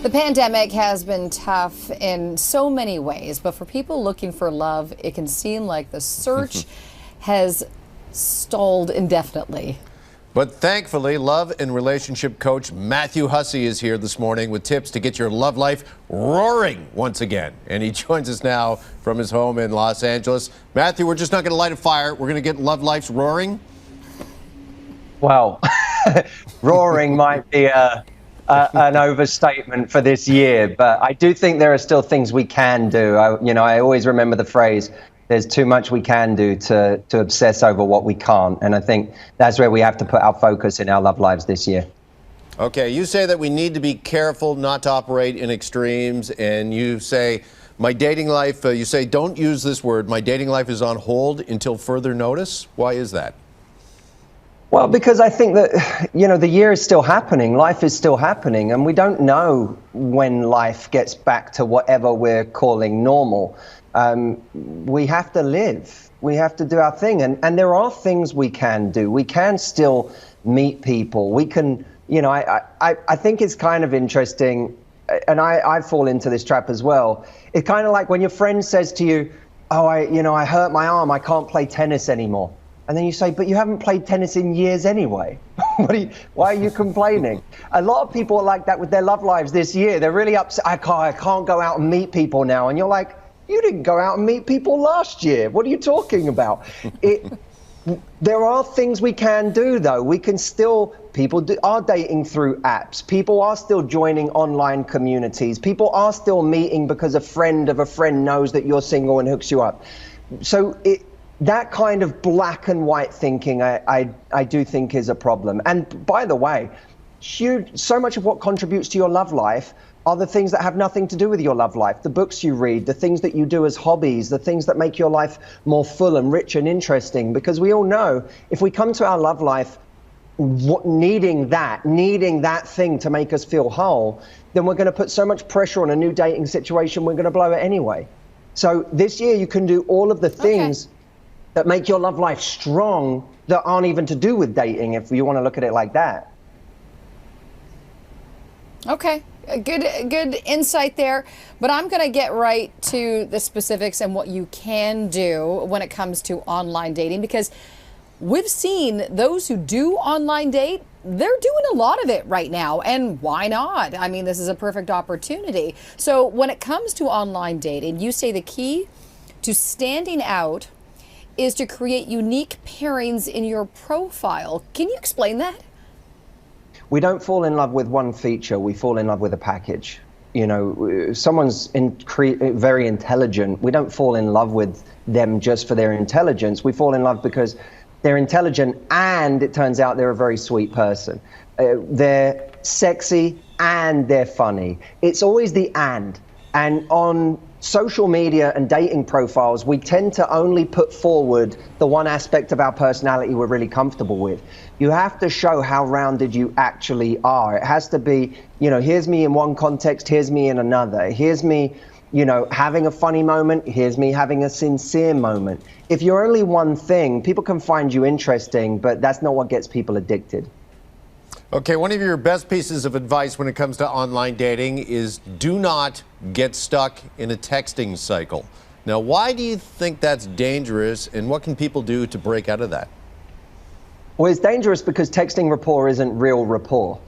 The pandemic has been tough in so many ways, but for people looking for love, it can seem like the search has stalled indefinitely. But thankfully, love and relationship coach Matthew Hussey is here this morning with tips to get your love life roaring once again. And he joins us now from his home in Los Angeles. Matthew, we're just not going to light a fire. We're going to get love lives roaring. Well, roaring might be an overstatement for this year, but I do think there are still things we can do. I always remember the phrase, there's too much we can do to obsess over what we can't. And I think that's where we have to put our focus in our love lives this year. Okay, you say that we need to be careful not to operate in extremes, and you say my dating life, you say don't use this word, my dating life is on hold until further notice. Why is that? Well, because I think that, the year is still happening, life is still happening, and we don't know when life gets back to whatever we're calling normal. We have to live, we have to do our thing, and there are things we can do. We can still meet people. We can, I think it's kind of interesting, and I fall into this trap as well. It's kind of like when your friend says to you, oh, I hurt my arm, I can't play tennis anymore. And then you say, but you haven't played tennis in years anyway. Why are you complaining? A lot of people are like that with their love lives this year. They're really upset. I can't go out and meet people now. And you're like, you didn't go out and meet people last year. What are you talking about? There are things we can do, though. We can still, are dating through apps. People are still joining online communities. People are still meeting because a friend of a friend knows that you're single and hooks you up. So that kind of black and white thinking, I do think is a problem. And by the way, so much of what contributes to your love life are the things that have nothing to do with your love life. The books you read, the things that you do as hobbies, the things that make your life more full and rich and interesting. Because we all know if we come to our love life needing that thing to make us feel whole, then we're going to put so much pressure on a new dating situation, we're going to blow it anyway. So this year you can do all of the things that make your love life strong that aren't even to do with dating, if you want to look at it like that. Okay, good insight there. But I'm going to get right to the specifics and what you can do when it comes to online dating, because we've seen those who do online date, they're doing a lot of it right now. And why not? I mean, this is a perfect opportunity. So when it comes to online dating, you say the key to standing out is to create unique pairings in your profile. Can you explain that? We don't fall in love with one feature, we fall in love with a package. Someone's very intelligent, we don't fall in love with them just for their intelligence. We fall in love because they're intelligent and it turns out they're a very sweet person. They're sexy and they're funny. It's always the and. And on social media and dating profiles, we tend to only put forward the one aspect of our personality we're really comfortable with. You have to show how rounded you actually are. It has to be, here's me in one context, here's me in another. Here's me, having a funny moment, here's me having a sincere moment. If you're only one thing, people can find you interesting, but that's not what gets people addicted. Okay, one of your best pieces of advice when it comes to online dating is do not get stuck in a texting cycle. Now, why do you think that's dangerous, and what can people do to break out of that? Well, it's dangerous because texting rapport isn't real rapport.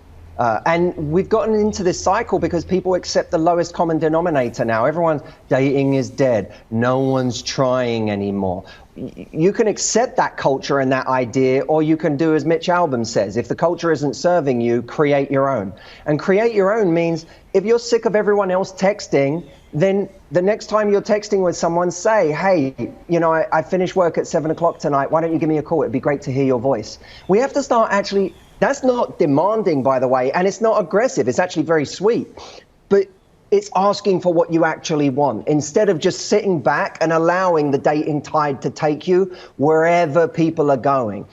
And we've gotten into this cycle because people accept the lowest common denominator now. Everyone's dating is dead. No one's trying anymore. You can accept that culture and that idea, or you can do as Mitch Albom says. If the culture isn't serving you, create your own. And create your own means if you're sick of everyone else texting, then the next time you're texting with someone, say, hey, I finished work at 7 o'clock tonight. Why don't you give me a call? It'd be great to hear your voice. We have to start actually. That's not demanding, by the way, and it's not aggressive. It's actually very sweet. But it's asking for what you actually want instead of just sitting back and allowing the dating tide to take you wherever people are going.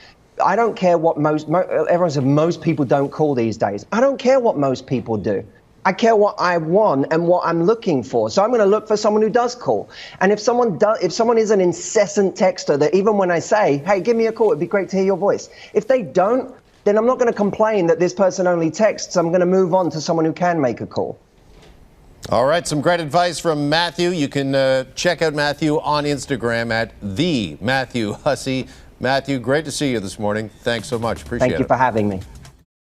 I don't care what everyone says most people don't call these days. I don't care what most people do. I care what I want and what I'm looking for. So I'm going to look for someone who does call. And if someone is an incessant texter that even when I say, hey, give me a call, it'd be great to hear your voice. If they don't, then I'm not going to complain that this person only texts. I'm going to move on to someone who can make a call. All right, some great advice from Matthew. You can check out Matthew on Instagram at @the Matthew Hussey. Matthew, great to see you this morning. Thanks so much. Appreciate it. Thank you for having me.